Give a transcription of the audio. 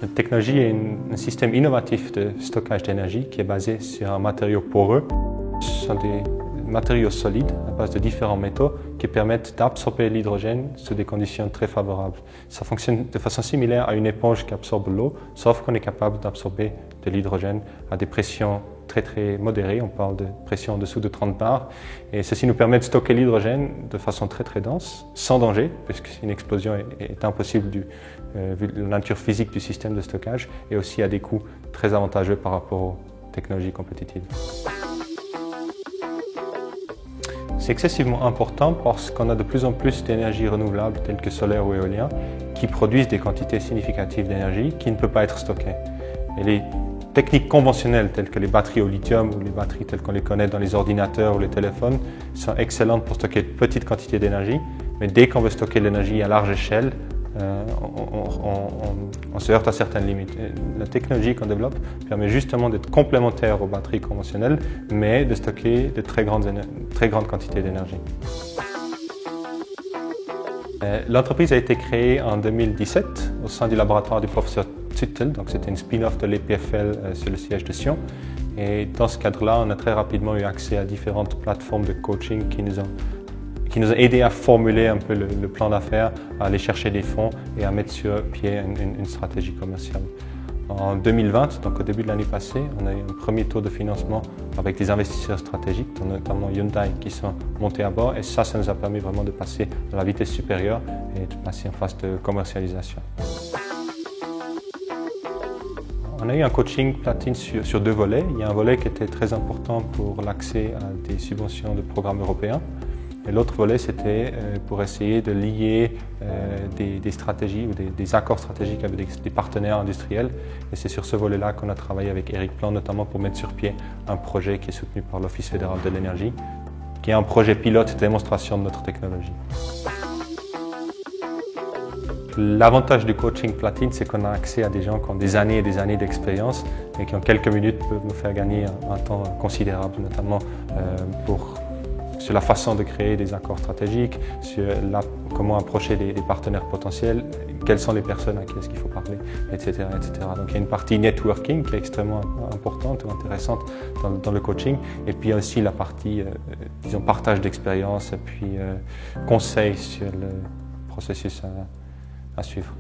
Notre technologie est un système innovatif de stockage d'énergie qui est basé sur un matériau poreux. Ce sont des matériaux solides à base de différents métaux qui permettent d'absorber l'hydrogène sous des conditions très favorables. Ça fonctionne de façon similaire à une éponge qui absorbe l'eau, sauf qu'on est capable d'absorber de l'hydrogène à des pressions très modérées. On parle de pression en dessous de 30 bars. Et ceci nous permet de stocker l'hydrogène de façon très dense, sans danger, puisque une explosion est impossible vu la nature physique du système de stockage, et aussi à des coûts très avantageux par rapport aux technologies compétitives. C'est excessivement important parce qu'on a de plus en plus d'énergies renouvelables telles que solaire ou éolien qui produisent des quantités significatives d'énergie qui ne peut pas être stockée. Et les techniques conventionnelles telles que les batteries au lithium ou les batteries telles qu'on les connaît dans les ordinateurs ou les téléphones sont excellentes pour stocker de petites quantités d'énergie, mais dès qu'on veut stocker de l'énergie à large échelle, on se heurte à certaines limites. Et la technologie qu'on développe permet justement d'être complémentaire aux batteries conventionnelles, mais de stocker de très grandes quantités d'énergie. L'entreprise a été créée en 2017 au sein du laboratoire du professeur Züttel, donc c'était une spin-off de l'EPFL sur le siège de Sion. Et dans ce cadre-là, on a très rapidement eu accès à différentes plateformes de coaching qui nous ont aidé à formuler un peu le plan d'affaires, à aller chercher des fonds et à mettre sur pied une stratégie commerciale. En 2020, donc au début de l'année passée, on a eu un premier tour de financement avec des investisseurs stratégiques, notamment Hyundai, qui sont montés à bord. Et ça nous a permis vraiment de passer à la vitesse supérieure et de passer en phase de commercialisation. On a eu un coaching platine sur deux volets. Il y a un volet qui était très important pour l'accès à des subventions de programmes européens. Et l'autre volet, c'était pour essayer de lier des stratégies ou des accords stratégiques avec des partenaires industriels. Et c'est sur ce volet-là qu'on a travaillé avec Eric Plan, notamment pour mettre sur pied un projet qui est soutenu par l'Office fédéral de l'énergie, qui est un projet pilote de démonstration de notre technologie. L'avantage du coaching platine, c'est qu'on a accès à des gens qui ont des années et des années d'expérience et qui en quelques minutes peuvent nous faire gagner un temps considérable, notamment sur la façon de créer des accords stratégiques, sur comment approcher des partenaires potentiels, quelles sont les personnes à qui est-ce qu'il faut parler, etc., etc. Donc il y a une partie networking qui est extrêmement importante ou intéressante dans le coaching, et puis aussi la partie, disons, partage d'expérience et puis conseil sur le processus à suivre.